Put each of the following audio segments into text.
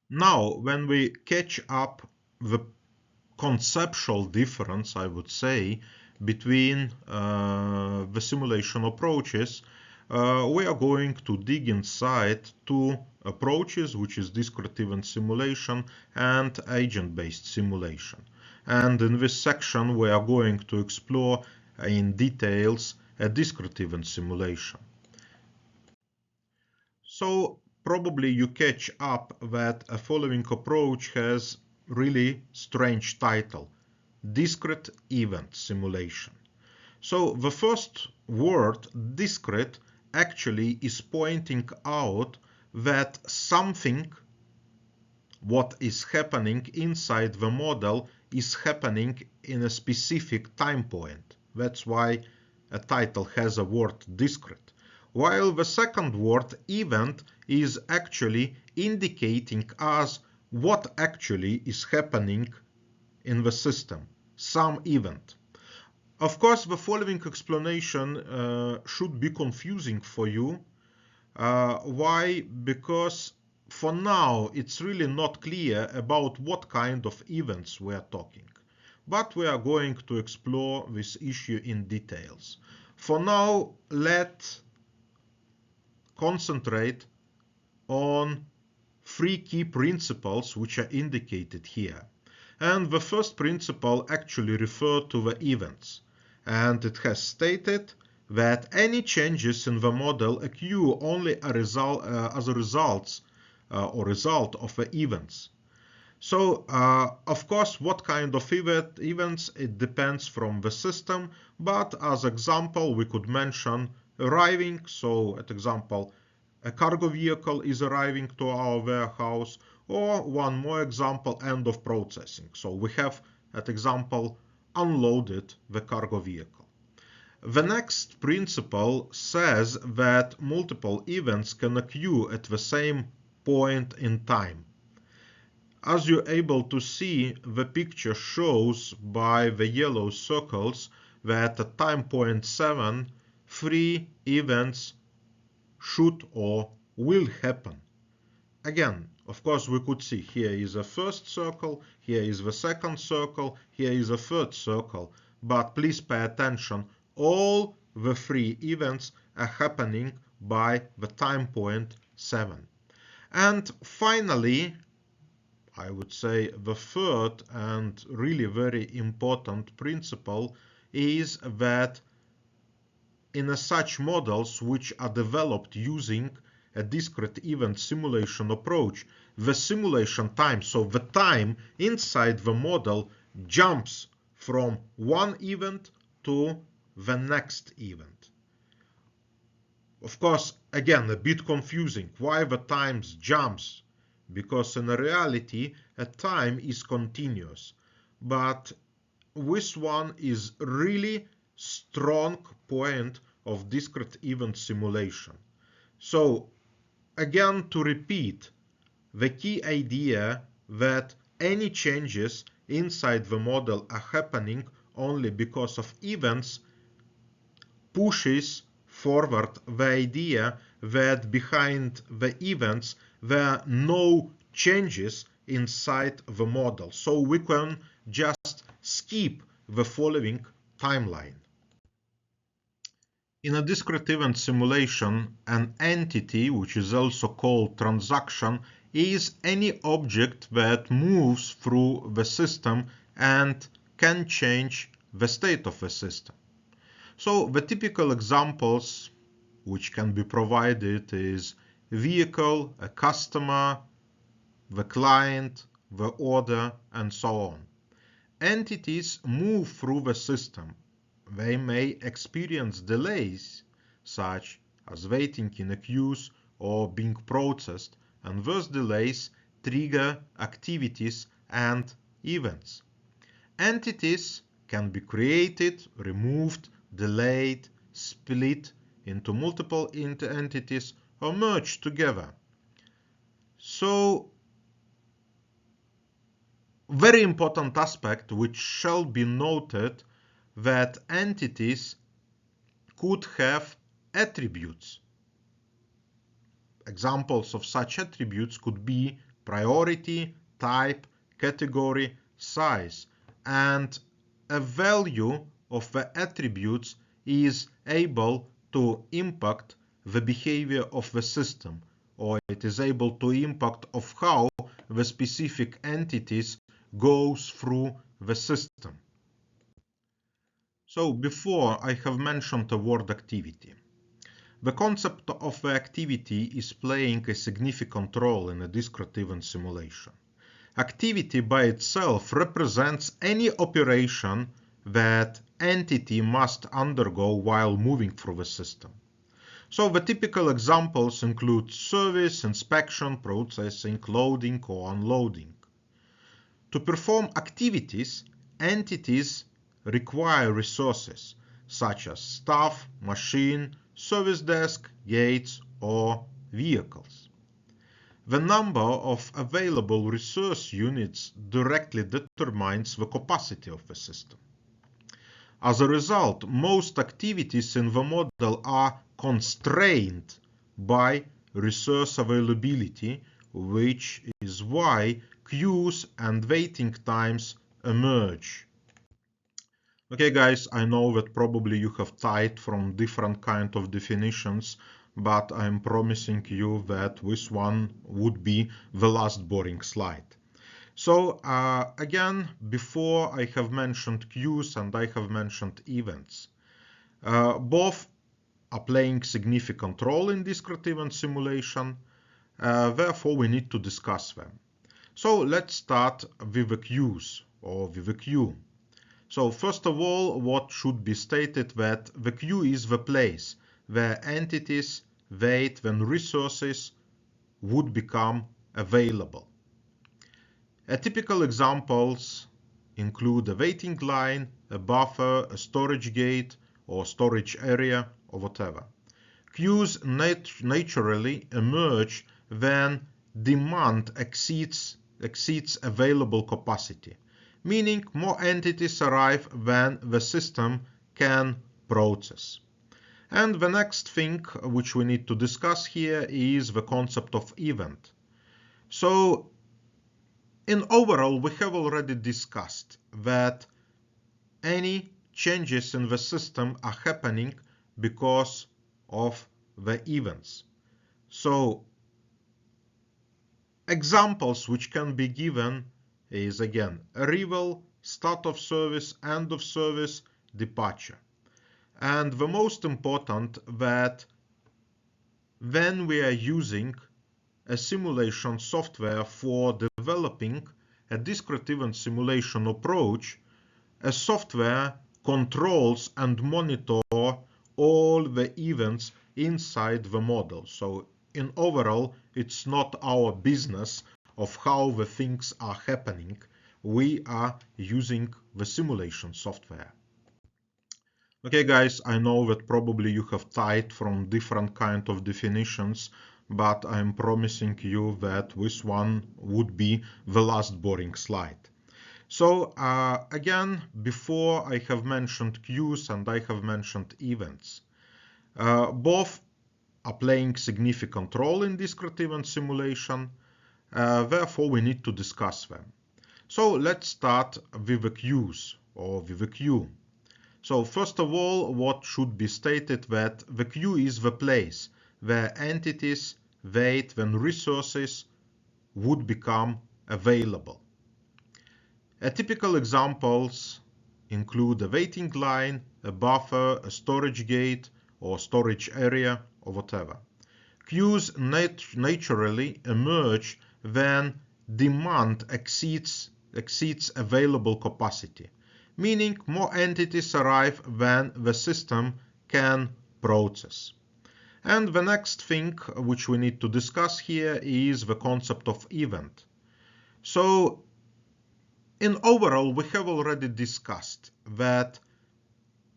Now, when we catch up the conceptual difference, I would say, between the simulation approaches, we are going to dig inside two approaches, which is discrete-event simulation and agent-based simulation. And in this section, we are going to explore in details a discrete-event simulation. So probably you catch up that a following approach has really strange title, discrete event simulation. So the first word, discrete, actually is pointing out that something, what is happening inside the model, is happening in a specific time point. That's why a title has a word discrete. While the second word, event, is actually indicating us what actually is happening in the system, some event. Of course, the following explanation should be confusing for you. Why? Because for now it's really not clear about what kind of events we are talking. But we are going to explore this issue in details. For now, let's concentrate on three key principles which are indicated here. And the first principle actually refers to the events. And it has stated that any changes in the model occur only as a result of the events. So, of course, what kind of events, it depends from the system, but as example, we could mention arriving. So, at example, a cargo vehicle is arriving to our warehouse, or one more example, end of processing. So we have, at example, unloaded the cargo vehicle. The next principle says that multiple events can occur at the same point in time. As you're able to see, the picture shows by the yellow circles that at time point 7, 3 events should or will happen. Again, of course, we could see here is a first circle, here is the second circle, here is a third circle. But please pay attention, all the 3 events are happening by the time point 7. And finally, I would say the third and really very important principle is that in such models which are developed using a discrete event simulation approach, the simulation time, so the time inside the model, jumps from one event to the next event. Of course, again, a bit confusing. Why the times jumps? Because in reality, a time is continuous. But this one is really strong point of discrete event simulation. So again, to repeat, the key idea that any changes inside the model are happening only because of events pushes forward the idea that behind the events there are no changes inside the model. So we can just skip the following timeline. In a discrete event simulation, an entity, which is also called transaction, is any object that moves through the system and can change the state of the system. So the typical examples which can be provided is vehicle, a customer, the client, the order, and so on. Entities move through the system. They may experience delays, such as waiting in a queue or being processed, and those delays trigger activities and events. Entities can be created, removed, delayed, split into multiple entities, or merged together. So, very important aspect which shall be noted, that entities could have attributes. Examples of such attributes could be priority, type, category, size, and a value of the attributes is able to impact the behavior of the system, or it is able to impact of how the specific entities goes through the system. So before I have mentioned the word activity. The concept of the activity is playing a significant role in a discrete event simulation. Activity by itself represents any operation that entity must undergo while moving through the system. So the typical examples include service, inspection, processing, loading or unloading. To perform activities, entities require resources such as staff, machine, service desk, gates, or vehicles. The number of available resource units directly determines the capacity of the system. As a result, most activities in the model are constrained by resource availability, which is why queues and waiting times emerge. Okay guys, I know that probably you have typed from different kind of definitions, but I'm promising you that this one would be the last boring slide. So again, before I have mentioned queues and I have mentioned events. Both are playing significant role in discrete event simulation, therefore we need to discuss them. So let's start with the queues or with the queue. So first of all, what should be stated that the queue is the place where entities wait when resources would become available. Typical examples include a waiting line, a buffer, a storage gate, or storage area, or whatever. Queues naturally emerge when demand exceeds available capacity, meaning more entities arrive when the system can process. And the next thing which we need to discuss here is the concept of event. So in overall, we have already discussed that any changes in the system are happening because of the events. So examples which can be given is again arrival, start of service, end of service, departure. And the most important that when we are using a simulation software for developing a discrete event simulation approach, a software controls and monitors all the events inside the model. So in overall, it's not our business of how the things are happening. We are using the simulation software. Okay guys, I know that probably you have typed from different kind of definitions, but I'm promising you that this one would be the last boring slide. So again, before I have mentioned queues and I have mentioned events. Both are playing significant role in discrete event simulation, therefore we need to discuss them. So let's start with the queues or with the queue. So first of all, what should be stated that the queue is the place where entities wait when resources would become available. Typical examples include a waiting line, a buffer, a storage gate, or storage area, or whatever. Queues naturally emerge when demand exceeds available capacity, meaning more entities arrive when the system can process. And the next thing which we need to discuss here is the concept of event. So in overall, we have already discussed that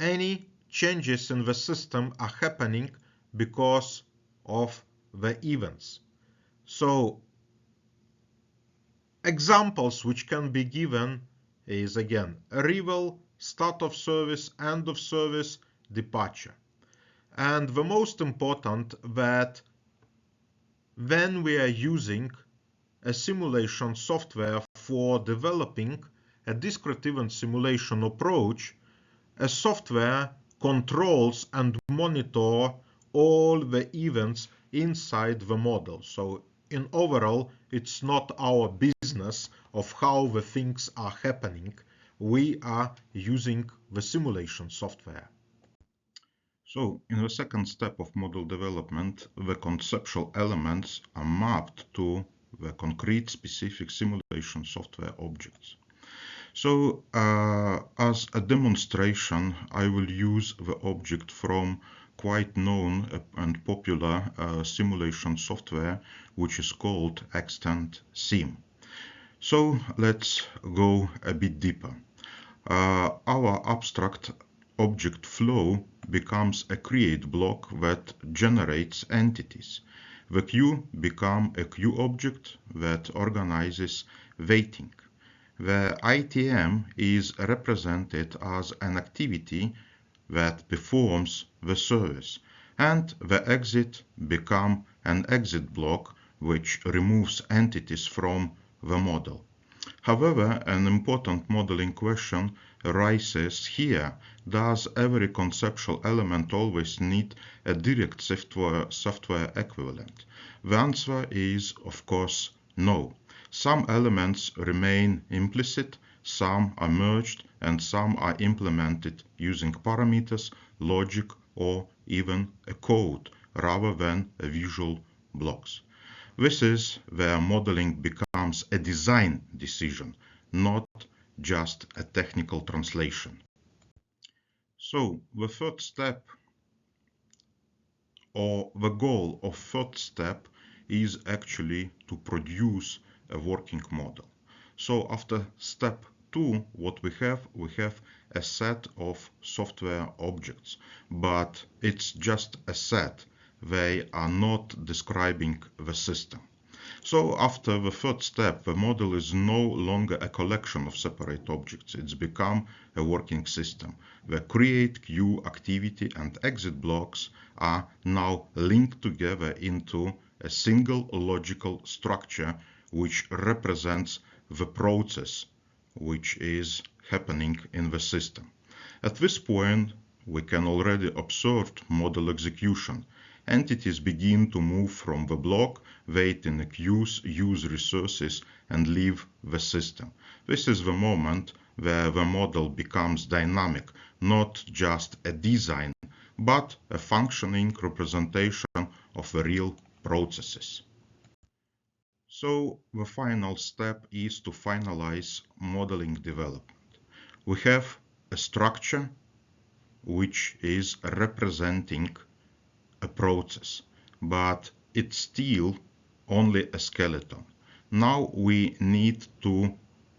any changes in the system are happening because of the events. So examples which can be given is again arrival, start of service, end of service, departure. And the most important that when we are using a simulation software for developing a discrete event simulation approach, a software controls and monitors all the events inside the model. So in overall, it's not our business of how the things are happening. We are using the simulation software. So, in the second step of model development, the conceptual elements are mapped to the concrete specific simulation software objects. So, as a demonstration, I will use the object from quite known and popular simulation software, which is called Extend Sim. So, let's go a bit deeper. Our abstract object flow becomes a create block that generates entities. The queue becomes a queue object that organizes waiting. The ITM is represented as an activity that performs the service, and the exit becomes an exit block which removes entities from the model. However, an important modeling question arises here. Does every conceptual element always need a direct software equivalent? The answer is, of course, no. Some elements remain implicit, some are merged, and some are implemented using parameters, logic, or even a code rather than visual blocks. This is where modeling becomes a design decision, not just a technical translation. So the third step, or the goal of third step, is actually to produce a working model. So after step 2, what we have a set of software objects, but it's just a set. They are not describing the system. So after the third step, the model is no longer a collection of separate objects. It's become a working system. The create, queue, activity, and exit blocks are now linked together into a single logical structure which represents the process which is happening in the system. At this point, we can already observe model execution. Entities begin to move from the block, wait in the queues, use resources, and leave the system. This is the moment where the model becomes dynamic, not just a design, but a functioning representation of the real processes. So the final step is to finalize modeling development. We have a structure which is representing a process, but it's still only a skeleton. Now we need to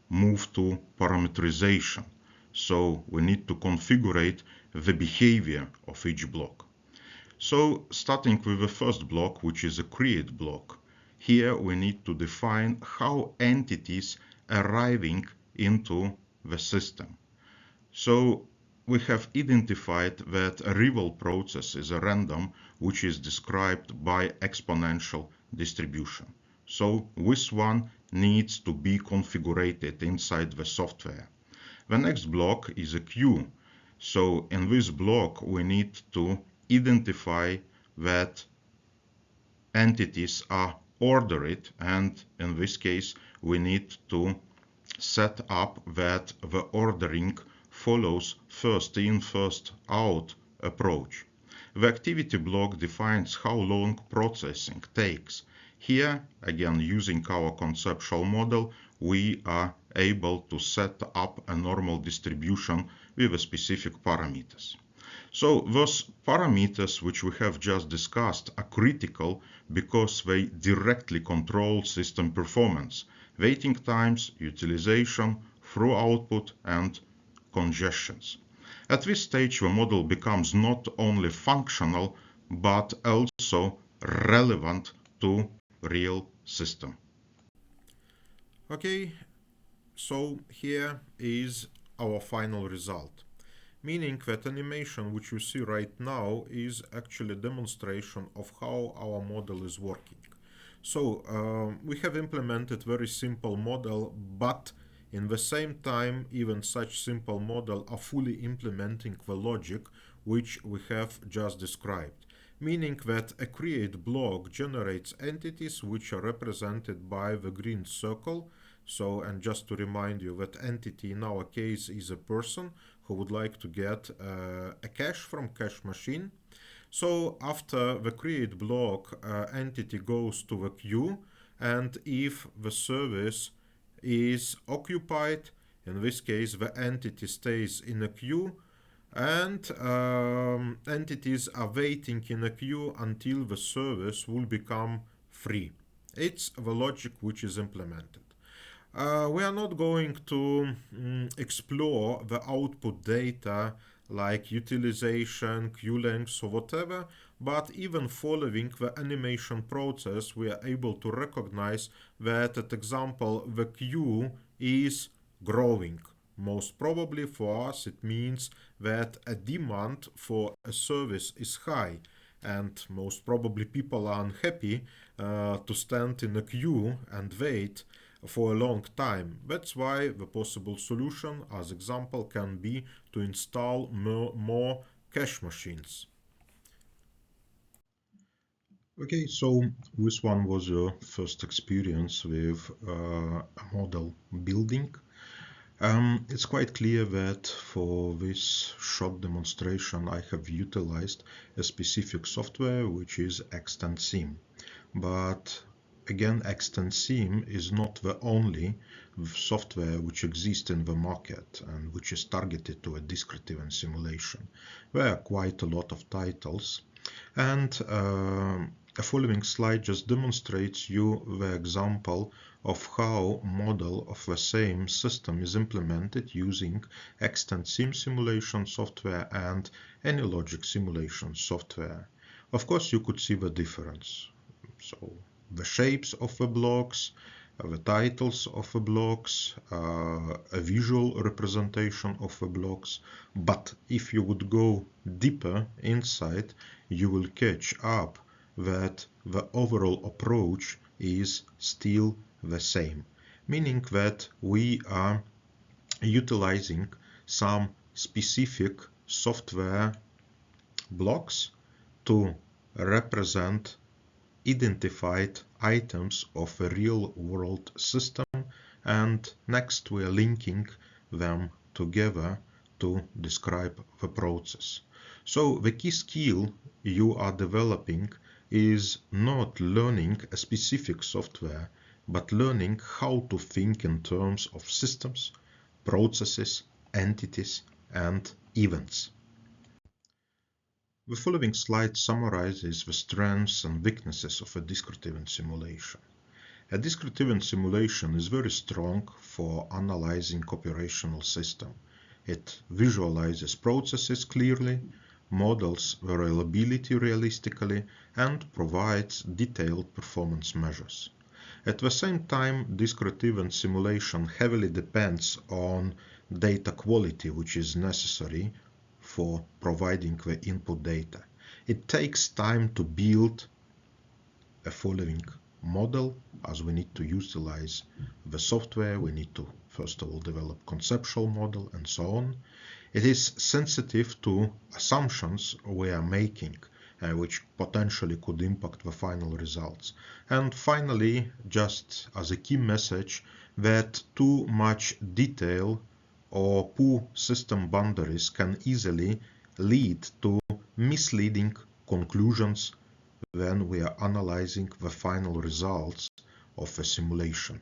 move to parameterization. So we need to configure the behavior of each block. So starting with the first block, which is a create block, here we need to define how entities arriving into the system. So we have identified that a rival process is a random which is described by exponential distribution. So this one needs to be configured inside the software. The next block is a queue. So in this block we need to identify that entities are ordered, and in this case we need to set up that the ordering follows first in, first out approach. The activity block defines how long processing takes. Here, again, using our conceptual model, we are able to set up a normal distribution with specific parameters. So those parameters which we have just discussed are critical because they directly control system performance, waiting times, utilization, through output, and congestions. At this stage, the model becomes not only functional, but also relevant to real system. Okay, so here is our final result, meaning that animation which you see right now is actually a demonstration of how our model is working. So we have implemented very simple model, but in the same time, even such simple model are fully implementing the logic which we have just described, meaning that a create block generates entities which are represented by the green circle. So, and just to remind you that entity in our case is a person who would like to get a cache from cache machine. So after the create block, entity goes to the queue, and if the service is occupied, in this case the entity stays in a queue, and entities are waiting in a queue until the service will become free. It's the logic which is implemented. We are not going to explore the output data like utilization, queue length, or whatever, but even following the animation process, we are able to recognize that, at example, the queue is growing. Most probably for us, it means that a demand for a service is high, and most probably people are unhappy to stand in a queue and wait for a long time. That's why the possible solution, as example, can be to install more cache machines. Okay, so this one was your first experience with model building. It's quite clear that for this short demonstration I have utilized a specific software which is XtendSim. But again, XtendSim is not the only software which exists in the market and which is targeted to a discrete-event simulation. There are quite a lot of titles, and the following slide just demonstrates you the example of how model of the same system is implemented using XtendSim simulation software and AnyLogic simulation software. Of course, you could see the difference. So the shapes of the blocks, the titles of the blocks, a visual representation of the blocks. But if you would go deeper inside, you will catch up that the overall approach is still the same, meaning that we are utilizing some specific software blocks to represent identified items of a real-world system, and next we are linking them together to describe the process. So the key skill you are developing is not learning a specific software, but learning how to think in terms of systems, processes, entities, and events. The following slide summarizes the strengths and weaknesses of a discrete-event simulation. A discrete-event simulation is very strong for analyzing operational system. It visualizes processes clearly, models the reliability realistically, and provides detailed performance measures. At the same time, discrete-event simulation heavily depends on data quality, which is necessary for providing the input data. It takes time to build a following model, as we need to utilize the software, we need to first of all develop conceptual model and so on. It is sensitive to assumptions we are making, which potentially could impact the final results. And finally, just as a key message, that too much detail or poor system boundaries can easily lead to misleading conclusions when we are analyzing the final results of a simulation.